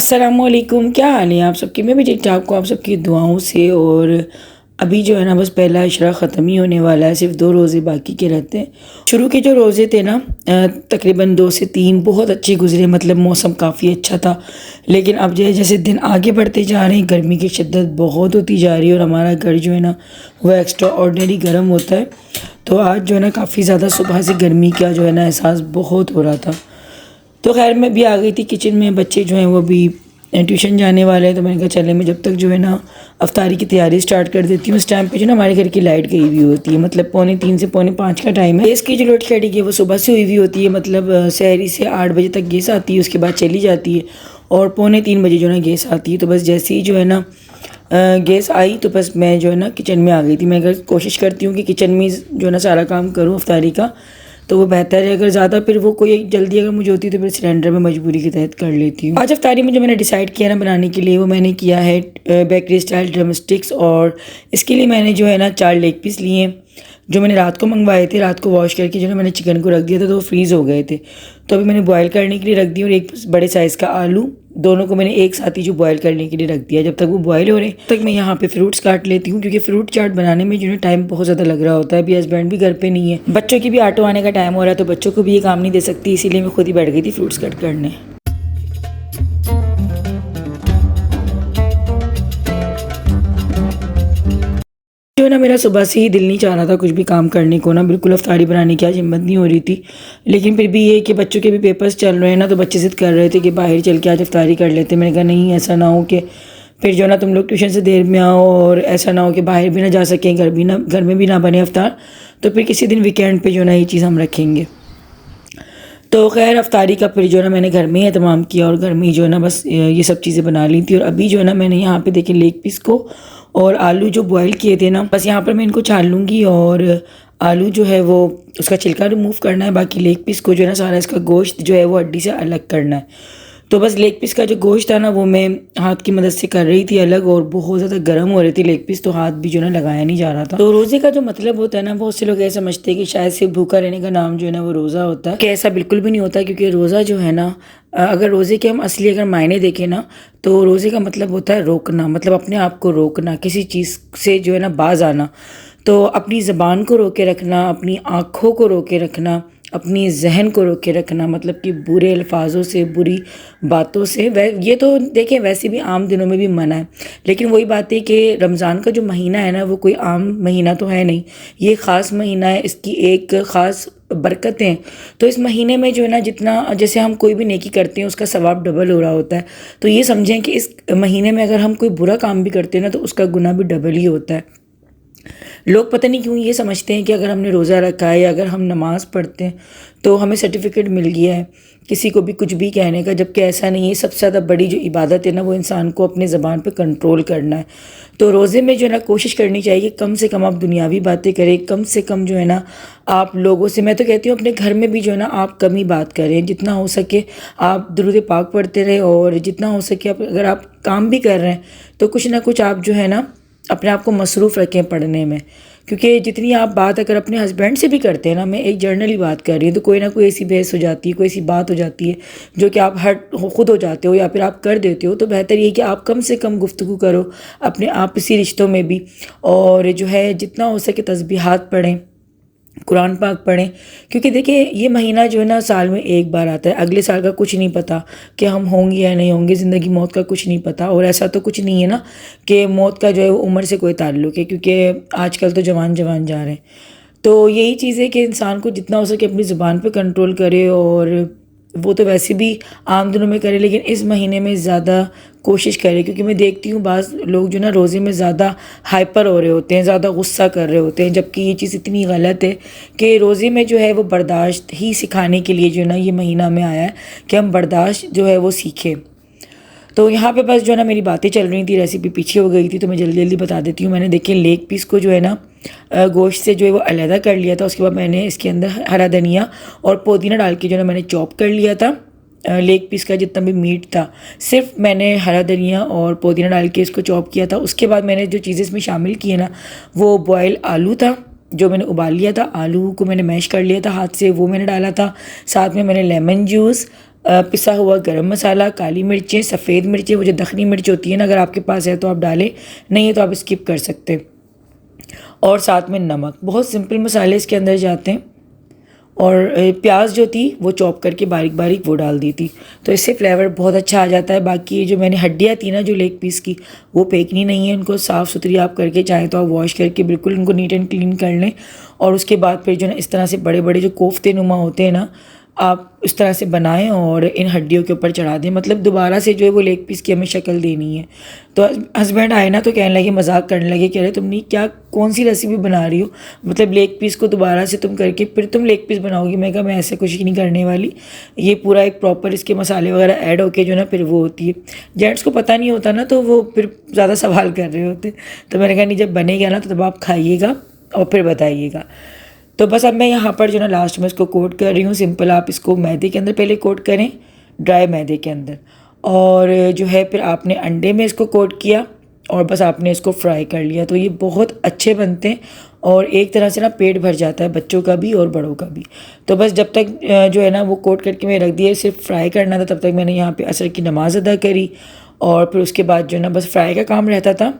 अस्सलामुअलैकुम, क्या हाल है आप सबकी। मैं भी ठीक ठाक हूँ आप सबकी दुआओं से। और अभी जो है ना बस पहला इशरा ख़त्म ही होने वाला है, सिर्फ 2 रोज़े बाकी के रहते हैं। शुरू के जो रोज़े थे ना तकरीबन 2 से 3 बहुत अच्छे गुजरे, मतलब मौसम काफ़ी अच्छा था। लेकिन अब जो है जैसे दिन आगे बढ़ते जा रहे हैं गर्मी की शिद्दत बहुत होती जा रही है और हमारा घर जो है ना वो एक्स्ट्रा ऑर्डिनरी गर्म होता है। तो आज जो है ना काफ़ी ज़्यादा सुबह से गर्मी का जो है ना एहसास बहुत हो रहा था। तो खैर मैं भी आ गई थी किचन में, बच्चे जो हैं वो भी ट्यूशन जाने वाले हैं। तो मैंने कहा चले मैं जब तक जो है ना अफ्तारी की तैयारी स्टार्ट कर देती हूँ। उस टाइम पे जो ना हमारे घर की लाइट गई हुई होती है, मतलब 4:45 से 4:45 का टाइम है। इसकी जो लोड शेडिंग है वो सुबह से हुई हुई होती है, मतलब सहरी से 8 बजे तक गैस आती है, उसके बाद चली जाती है और 2:45 बजे जो है ना गैस आती है। तो बस जैसे ही जो है ना गैस आई तो बस मैं जो है ना किचन में आ गई थी। मैं अगर कोशिश करती हूँ कि किचन में जो है ना सारा काम करूँ अफ्तारी का, तो वो बेहतर है। अगर ज़्यादा फिर वो कोई जल्दी अगर मुझे होती है तो फिर सिलेंडर में मजबूरी के तहत कर लेती हूँ। आज अफ्तारी में जो मैंने डिसाइड किया ना बनाने के लिए, वो मैंने किया है बेकरी स्टाइल ड्रम स्टिक्स। और इसके लिए मैंने जो है ना 4 लेग पीस लिए जो मैंने रात को मंगवाए थे। रात को वॉश करके जो है मैंने चिकन को रख दिया था तो वो फ्रीज़ हो गए थे। तो अभी मैंने बॉयल करने के लिए रख दी और एक बड़े साइज़ का आलू, दोनों को मैंने एक साथ ही जो बॉयल करने के लिए रख दिया। जब तक वो बॉयल हो रहे तब तक मैं यहाँ पे फ्रूट्स काट लेती हूँ, क्योंकि फ्रूट चाट बनाने में जो है टाइम बहुत ज़्यादा लग रहा होता है। अभी हस्बैंड भी घर पे नहीं है, बच्चों की भी ऑटो आने का टाइम हो रहा है, तो बच्चों को भी ये काम नहीं दे सकती, इसीलिए मैं खुद ही बैठ गई थी फ्रूट्स कट करने। जो है ना मेरा सुबह से ही दिल नहीं चाह रहा था कुछ भी काम करने को ना, बिल्कुल अफ्तारी बनाने की आज हिम्मत नहीं हो रही थी। लेकिन फिर भी ये कि बच्चों के भी पेपर्स चल रहे हैं ना, तो बच्चे ज़िद कर रहे थे कि बाहर चल के आज अफ्तारी कर लेते। मैंने कहा नहीं, ऐसा ना हो कि फिर जो है ना तुम लोग ट्यूशन से देर में आओ और ऐसा ना हो कि बाहर भी ना जा सकें, घर में भी ना बने अफ्तार। तो फिर किसी दिन वीकेंड पे जो है ना ये चीज़ हम रखेंगे। तो खैर अफ्तारी का फिर जो है ना मैंने घर में ही एहतमाम किया और घर में ही जो है ना बस ये सब चीज़ें बना ली थी। और अभी जो है ना मैंने यहाँ पे देखे लेग पीस को और आलू जो बॉईल किए थे ना, बस यहाँ पर मैं इनको छान लूँगी। और आलू जो है वो उसका छिलका रिमूव करना है, बाकी लेग पीस को जो है ना सारा इसका गोश्त जो है वो हड्डी से अलग करना है। तो बस लेग पीस का जो गोश्त था ना वो मैं हाथ की मदद से कर रही थी अलग, और बहुत ज़्यादा गर्म हो रही थी लेग पीस, तो हाथ भी जो है ना लगाया नहीं जा रहा था। तो रोज़े का जो मतलब होता है ना, बहुत से लोग ऐसा समझते हैं कि शायद सिर्फ भूखा रहने का नाम जो है ना वो रोज़ा होता है, कि ऐसा बिल्कुल भी नहीं होता। क्योंकि रोज़ा जो है ना, अगर रोज़े के हम असली अगर मायने देखें ना, तो रोज़े का मतलब होता है रोकना, मतलब अपने आप को रोकना, किसी चीज़ से जो है ना बाज आना। तो अपनी ज़बान को रोके रखना, अपनी आँखों को रोके रखना, अपनी जहन को रोके रखना, मतलब कि बुरे अल्फाजों से, बुरी बातों से। ये तो देखें वैसे भी आम दिनों में भी मना है, लेकिन वही बात है कि रमज़ान का जो महीना है ना वो कोई आम महीना तो है नहीं, ये ख़ास महीना है, इसकी एक ख़ास बरकतें हैं। तो इस महीने में जो है ना जितना जैसे हम कोई भी नेकी करते हैं उसका सवाब डबल हो रहा होता है। तो ये समझें कि इस महीने में अगर हम कोई बुरा काम भी करते हैं ना तो उसका गुनाह भी डबल ही होता है। लोग पता नहीं क्यों ये समझते हैं कि अगर हमने रोज़ा रखा है या अगर हम नमाज़ पढ़ते हैं तो हमें सर्टिफिकेट मिल गया है किसी को भी कुछ भी कहने का, जबकि ऐसा नहीं है। सबसे ज़्यादा बड़ी जो इबादत है ना वो इंसान को अपने ज़बान पे कंट्रोल करना है। तो रोज़े में जो है ना कोशिश करनी चाहिए कम से कम आप दुनियावी बातें करें, कम से कम जो है ना आप लोगों से, मैं तो कहती हूँ अपने घर में भी जो है ना आप कम ही बात करें। जितना हो सके आप दुरूद पाक पढ़ते रहे, और जितना हो सके अगर आप काम भी कर रहे हैं तो कुछ ना कुछ आप जो है ना अपने आप को मसरूफ़ रखें पढ़ने में। क्योंकि जितनी आप बात अगर अपने हस्बैंड से भी करते हैं ना, मैं एक जर्नली बात कर रही हूँ, तो कोई ना कोई ऐसी बहस हो जाती है, कोई ऐसी बात हो जाती है जो कि आप खुद हो जाते हो या फिर आप कर देते हो। तो बेहतर ये कि आप कम से कम गुफ्तगू करो अपने आपसी रिश्तों में भी, और जो है जितना हो सके तस्बीहात पढ़ें, कुरान पाक पढ़ें। क्योंकि देखिए ये महीना जो है ना साल में एक बार आता है, अगले साल का कुछ नहीं पता कि हम होंगे या नहीं होंगे, ज़िंदगी मौत का कुछ नहीं पता। और ऐसा तो कुछ नहीं है ना कि मौत का जो है वो उम्र से कोई ताल्लुक़ है, क्योंकि आजकल तो जवान जवान जा रहे हैं। तो यही चीज़ है कि इंसान को जितना हो सके अपनी ज़ुबान पे कंट्रोल करे, और वो तो वैसे भी आम दिनों में करे, लेकिन इस महीने में ज़्यादा कोशिश करें। क्योंकि मैं देखती हूँ बाज़ लोग जो ना रोज़े में ज़्यादा हाइपर हो रहे होते हैं, ज़्यादा गुस्सा कर रहे होते हैं, जबकि ये चीज़ इतनी गलत है कि रोज़े में जो है वो बर्दाश्त ही सिखाने के लिए जो है ना ये महीना में आया है कि हम बर्दाश्त जो है वो सीखें। तो यहाँ पे बस जो है ना मेरी बातें चल रही थी, रेसिपी पीछे हो गई थी, तो मैं जल्दी जल्दी बता देती हूँ। मैंने देखिए लेग पीस को जो है ना गोश्त से जो है वो अलहदा कर लिया था। उसके बाद मैंने इसके अंदर हरा धनिया और पुदीना डाल के जो है ना मैंने चॉप कर लिया था। लेग पीस का जितना भी मीट था सिर्फ मैंने हरा धनिया और पुदीना डाल के इसको चॉप किया था। उसके बाद मैंने जो चीज़ें इसमें शामिल की है ना, वो बॉयल आलू था जो मैंने उबाल लिया था, आलू को मैंने मैश कर लिया था हाथ से, वो मैंने डाला था। साथ में मैंने लेमन जूस, पिसा हुआ गरम मसाला, काली मिर्चें, सफ़ेद मिर्चें, वो जो दखनी मिर्च होती है ना, अगर आपके पास है तो आप डालें, नहीं है तो आप स्किप कर सकते हैं। और साथ में नमक, बहुत सिंपल मसाले इसके अंदर जाते हैं। और प्याज जो थी वो चॉप करके बारीक बारीक वो डाल दी थी, तो इससे फ्लेवर बहुत अच्छा आ जाता है। बाकी ये जो मैंने हड्डियाँ थी ना जो लेग पीस की, वो फेंकनी नहीं है, उनको साफ़ सुथरी आप करके चाहें तो आप वॉश करके बिल्कुल उनको नीट एंड क्लीन कर लें। और उसके बाद फिर जो ना इस तरह से बड़े बड़े जो कोफ्ते नुमा होते हैं ना, आप इस तरह से बनाएं और इन हड्डियों के ऊपर चढ़ा दें। मतलब दोबारा से जो है वो लेग पीस की हमें शक्ल देनी है। तो हस्बैंड आए ना तो कहने लगे, मजाक करने लगे, कह रहे तुमने क्या कौन सी रेसिपी बना रही हो, मतलब लेग पीस को दोबारा से तुम करके फिर तुम लेग पीस बनाओगी। मैं कहा मैं ऐसे कुछ नहीं करने वाली, ये पूरा एक प्रॉपर इसके मसाले वगैरह ऐड होके जो ना फिर वो होती है। जेंट्स को पता नहीं होता ना तो वो फिर ज़्यादा सवाल कर रहे होते। तो मैंने कहा नहीं, जब बनेगा ना तो तब आप खाइएगा और फिर बताइएगा। तो बस अब मैं यहाँ पर जो ना लास्ट में इसको कोट कर रही हूँ सिंपल। आप इसको मैदे के अंदर पहले कोट करें, ड्राई मैदे के अंदर, और जो है फिर आपने अंडे में इसको कोट किया और बस आपने इसको फ्राई कर लिया। तो ये बहुत अच्छे बनते हैं और एक तरह से ना पेट भर जाता है बच्चों का भी और बड़ों का भी। तो बस जब तक जो है ना वो कोट करके मैं रख दिया, सिर्फ फ्राई करना था, तब तक मैंने यहाँ पे असर की नमाज़ अदा करी। और फिर उसके बाद जो है ना बस फ्राई का काम रहता था।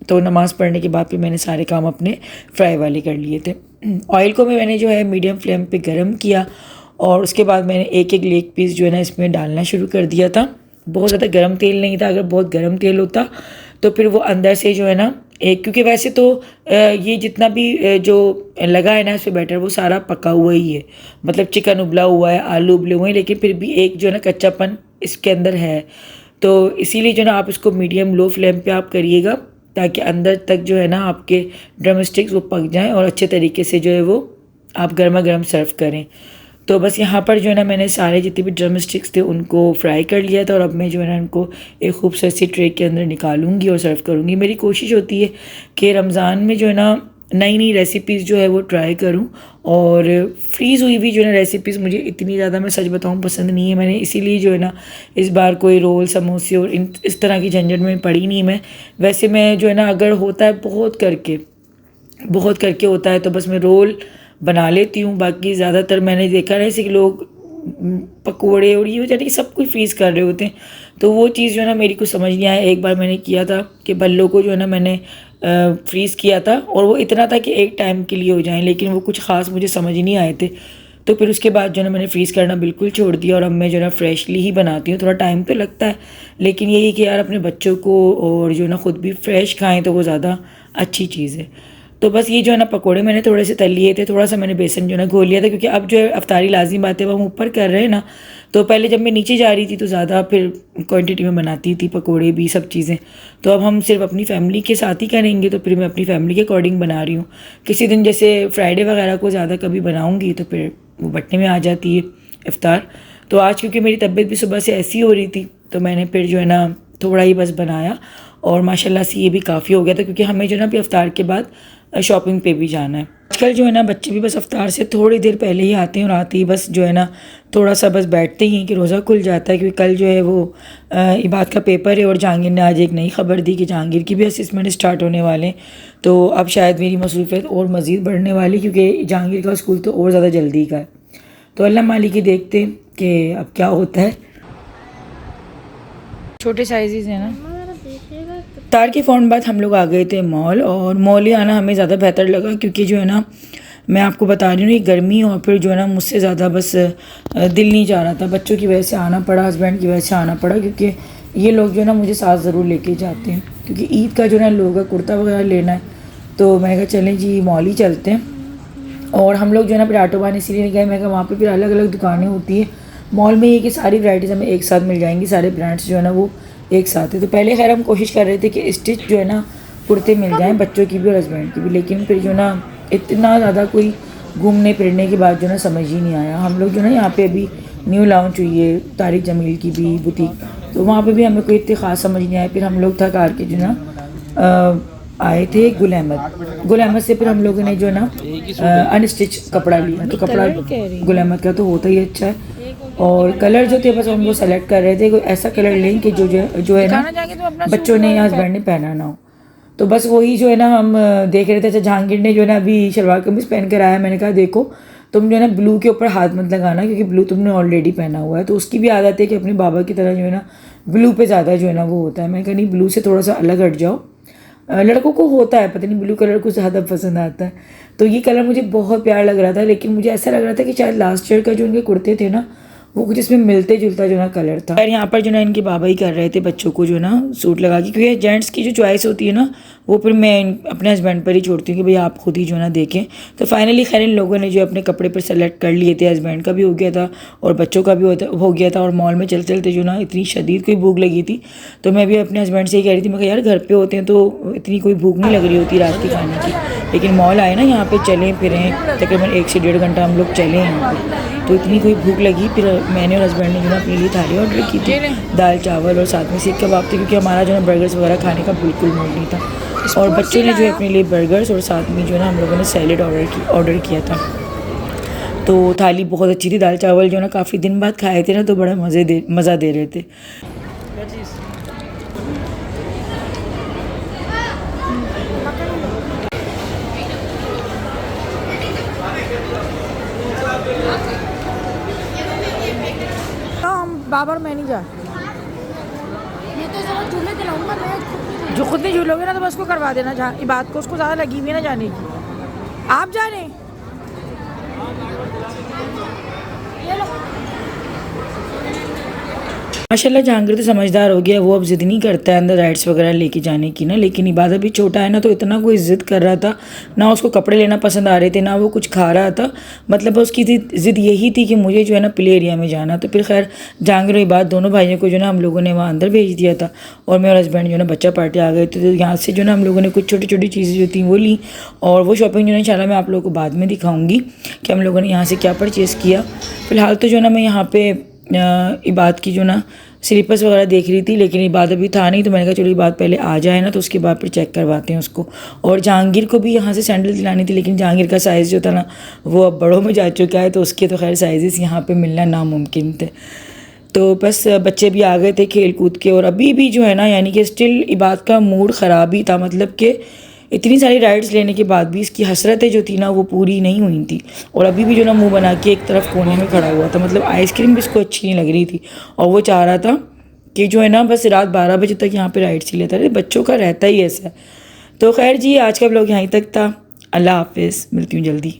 तो नमाज़ पढ़ने के बाद फिर मैंने सारे काम अपने फ्राई वाले कर लिए थे। ऑयल को भी मैंने जो है मीडियम फ्लेम पे गरम किया और उसके बाद मैंने एक एक लेग पीस जो है ना इसमें डालना शुरू कर दिया था। बहुत ज़्यादा गरम तेल नहीं था, अगर बहुत गरम तेल होता तो फिर वो अंदर से जो है ना एक, क्योंकि वैसे तो ये जितना भी जो लगा है ना इस पर बैटर वो सारा पका हुआ ही है, मतलब चिकन उबला हुआ है, आलू उबले हुए हैं, लेकिन फिर भी एक जो है ना कच्चापन इसके अंदर है। तो इसीलिए जो ना आप इसको मीडियम लो फ्लेम पे आप करिएगा ताकि अंदर तक जो है ना आपके ड्रम स्टिक्स वो पक जाएं और अच्छे तरीके से जो है वो आप गर्मा गर्म सर्व करें। तो बस यहाँ पर जो है ना मैंने सारे जितने भी ड्रम स्टिक्स थे उनको फ्राई कर लिया था और अब मैं जो है ना उनको एक खूबसूरत सी ट्रे के अंदर निकालूंगी और सर्व करूँगी। मेरी कोशिश होती है कि रमज़ान में जो है ना नई नई रेसिपीज़ जो है वो ट्राई करूं, और फ्रीज़ हुई हुई जो है ना रेसिपीज़ मुझे इतनी ज़्यादा, मैं सच बताऊं, पसंद नहीं है। मैंने इसीलिए जो है ना इस बार कोई रोल समोसे और इस तरह की झंझट में पड़ी नहीं मैं। वैसे मैं जो है ना अगर होता है बहुत करके होता है तो बस मैं रोल बना लेती हूँ। बाकी ज़्यादातर मैंने देखा है ऐसे कि लोग पकोड़े और ये हो जाते कि सब कुछ फ्रीज़ कर रहे होते हैं, तो वो चीज़ जो है ना मेरी कुछ समझ नहीं आया। एक बार मैंने किया था कि बल्लों को जो है ना मैंने फ्रीज़ किया था और वो इतना था कि एक टाइम के लिए हो जाएं, लेकिन वो कुछ ख़ास मुझे समझ नहीं आए थे। तो फिर उसके बाद जो है ना मैंने फ्रीज़ करना बिल्कुल छोड़ दिया और अब मैं जो है ना फ्रेशली ही बनाती हूँ। थोड़ा टाइम तो लगता है, लेकिन यही कि यार अपने बच्चों को और जो है ना ख़ुद भी फ्रेश खाएँ तो वो ज़्यादा अच्छी चीज़ है। तो बस ये जो है ना पकोड़े मैंने थोड़े से तल लिए थे, थोड़ा सा मैंने बेसन जो है ना घोल लिया था, क्योंकि अब जो है अफ्तारी लाजिमी बात है वो हम ऊपर कर रहे हैं ना। तो पहले जब मैं नीचे जा रही थी तो ज़्यादा फिर क्वांटिटी में बनाती थी पकोड़े भी सब चीज़ें। तो अब हम सिर्फ अपनी फैमिली के साथ ही करेंगे, तो फिर मैं अपनी फैमिली के अकॉर्डिंग बना रही हूँ। किसी दिन जैसे फ्राइडे वगैरह को ज़्यादा कभी बनाऊँगी तो फिर वो बटने में आ जाती है इफ्तार। तो आज क्योंकि मेरी तबीयत भी सुबह से ऐसी हो रही थी तो मैंने फिर जो है ना थोड़ा ही बस बनाया और माशाल्लाह से ये भी काफ़ी हो गया था, क्योंकि हमें जो है ना अभी इफ्तार के बाद शॉपिंग पे भी जाना है। आजकल जो है ना बच्चे भी बस इफ्तार से थोड़ी देर पहले ही आते हैं और आते ही बस जो है ना थोड़ा सा बस बैठते ही हैं कि रोज़ा खुल जाता है, क्योंकि कल जो है वो इबाद का पेपर है और जहांगीर ने आज एक नई खबर दी कि जहांगीर की भी असेसमेंट स्टार्ट होने वाले हैं। तो अब शायद मेरी मसरूफियत और मज़ीद बढ़ने वाली, क्योंकि जहांगीर का स्कूल तो और ज़्यादा जल्दी का है। तो अल्लाह मालिक ही देखते हैं कि अब क्या होता है। छोटे साइज़ हैं ना। इफ्तार के फ़ौरन बाद हम लोग आ गए थे मॉल, और मॉल ही आना हमें ज़्यादा बेहतर लगा, क्योंकि जो है ना मैं आपको बता रही हूँ गर्मी और फिर जो है ना मुझसे ज़्यादा बस दिल नहीं चाह रहा था। बच्चों की वजह से आना पड़ा, हस्बैंड की वजह से आना पड़ा, क्योंकि ये लोग जो है ना मुझे साथ ज़रूर लेके जाते हैं, क्योंकि ईद का जो है ना लोगों का कुर्ता वगैरह लेना है। तो मैंने कहा चलें जी मॉल ही चलते हैं। और हम लोग जो है ना फिर ऑटोबान इसीलिए नहीं गए, मैं कहा वहाँ पर फिर अलग अलग दुकानें होती हैं। मॉल में ये कि सारी वैराइटीज़ हमें एक साथ मिल जाएंगी, सारे ब्रांड्स जो है ना वो एक साथ है। तो पहले खैर हम कोशिश कर रहे थे कि स्टिच जो है ना कुर्ते मिल जाएं बच्चों की भी और हस्बैंड की भी, लेकिन फिर जो ना इतना ज़्यादा कोई घूमने फिरने के बाद जो ना समझ ही नहीं आया। हम लोग जो ना यहाँ पे अभी न्यू लॉन्च हुई है तारिक जमील की भी बुटीक, तो वहाँ पे भी हमें कोई इतनी ख़ास समझ नहीं आया। फिर हम लोग थक हार के जो ना आए थे गुल अहमद से। फिर हम लोगों ने जो ना अनस्टिच कपड़ा लिया, तो कपड़ा गुल अहमद का तो होता ही अच्छा है। और कलर जो थे बस हम वो सेलेक्ट कर रहे थे, कोई ऐसा कलर लें कि जो है ना बच्चों ने या हस्बैंड ने पहना ना हो। तो बस वही जो है ना हम देख रहे थे। अच्छा जहांगीर ने जो है ना अभी शलवार कमीज़ पहन कर आया, मैंने कहा देखो तुम जो है ना ब्लू के ऊपर हाथ मत लगाना, क्योंकि ब्लू तुमने ऑलरेडी पहना हुआ है। तो उसकी भी आदत है कि अपने बाबा की तरह जो है ना ब्लू पे ज़्यादा जो है ना वो होता है। मैं कहा नहीं, ब्लू से थोड़ा सा अलग हट जाओ। लड़कों को होता है, पता नहीं ब्लू कलर को ज़्यादा पसंद आता है। तो ये कलर मुझे बहुत प्यारा लग रहा था, लेकिन मुझे ऐसा लग रहा था कि शायद लास्ट ईयर का जो उनके कुर्ते थे ना वो कुछ इसमें मिलते जुलता जो ना कलर था। और यहाँ पर जो ना इनके बाबा ही कर रहे थे बच्चों को जो ना सूट लगा के, क्योंकि जेंट्स की जो चॉइस होती है ना वो फिर मैं अपने हस्बैंड पर ही छोड़ती हूँ कि भाई आप खुद ही जो ना देखें। तो फाइनली खैर इन लोगों ने जो अपने कपड़े पर सेलेक्ट कर लिए थे, हस्बैंड का भी हो गया था और बच्चों का भी हो गया था। और मॉल में चलते चलते जो ना इतनी शदीद कोई भूख लगी थी, तो मैं भी अपने हस्बैंड से ही कह रही थी, मैं यार घर पे होते हैं तो इतनी कोई भूख नहीं लग रही होती रात के खाने की, लेकिन मॉल आए ना यहाँ पे चलें फिरें, तकरीबन 1 से 1.5 घंटा हम लोग चले यहाँ पर, तो इतनी कोई भूख लगी। फिर मैंने और हस्बैंड ने जो ना अपने लिए थाली ऑर्डर की थी, दाल चावल और साथ में सीख कबाब थे, क्योंकि हमारा जो है बर्गर्स वगैरह खाने का बिल्कुल मूड नहीं था। और बच्चों ने जो है अपने लिए बर्गर्स और साथ में जो है ना हम लोगों ने सैलेड ऑर्डर किया था। तो थाली बहुत अच्छी थी, दाल चावल जो ना काफ़ी दिन बाद खाए थे ना, तो बड़ा मज़ा दे रहे थे। बाबर मैं नहीं जा, ये तो जरा झूले दिलाऊंगा मैं। जो खुद नहीं झूलोगे ना तो बस को करवा देना, जहाँ ये बात को उसको ज़्यादा लगी हुई है ना जाने की। आप जा रहे हैं? माशाल्लाह जहांगीर तो समझदार हो गया, वो अब ज़िद नहीं करता है अंदर राइड्स वगैरह लेके जाने की ना। लेकिन इबादत भी छोटा है ना, तो इतना कोई ज़िद कर रहा था ना, उसको कपड़े लेना पसंद आ रहे थे ना वो कुछ खा रहा था। मतलब उसकी ज़िद यही थी कि मुझे जो है ना प्ले एरिया में जाना। तो फिर खैर जहांगीर और इबादत दोनों भाइयों को जो ना हम लोगों ने वहाँ अंदर भेज दिया था, और मैं और हस्बैंड जो है ना बच्चा पार्टी आ गए थे। तो यहाँ से जो ना हम लोगों ने कुछ छोटी छोटी चीज़ें जो थी वो ली, और वो शॉपिंग जो है इंशाल्लाह मैं आप लोगों को बाद में दिखाऊँगी कि हम लोगों ने यहाँ से क्या परचेज़ किया। फ़िलहाल तो जो ना मैं यहाँ पे इबादत की जो ना स्लीपर्स वगैरह देख रही थी, लेकिन इबादत अभी था नहीं, तो मैंने कहा चलो इबादत पहले आ जाए ना, तो उसके बाद फिर चेक करवाते हैं उसको। और जहांगीर को भी यहाँ से सैंडल दिलानी थी, लेकिन जहांगीर का साइज़ जो था ना वो अब बड़ों में जा चुका है, तो उसके तो खैर साइज़ यहाँ पे मिलना नामुमकिन थे। तो बस बच्चे भी आ गए थे खेल कूद के, और अभी भी जो है ना यानी कि स्टिल इबादत का मूड ख़राब ही था। मतलब कि इतनी सारी राइड्स लेने के बाद भी इसकी हसरतें जो थी ना वो पूरी नहीं हुई थी, और अभी भी जो ना मुंह बना के एक तरफ कोने में खड़ा हुआ था। मतलब आइसक्रीम भी इसको अच्छी नहीं लग रही थी, और वो चाह रहा था कि जो है ना बस रात 12 बजे तक यहाँ पे राइड्स ही लेता रहे। बच्चों का रहता ही ऐसा है। तो खैर जी, आज का ब्लॉग यहीं तक था। अल्लाह हाफिज़, मिलती हूँ जल्दी।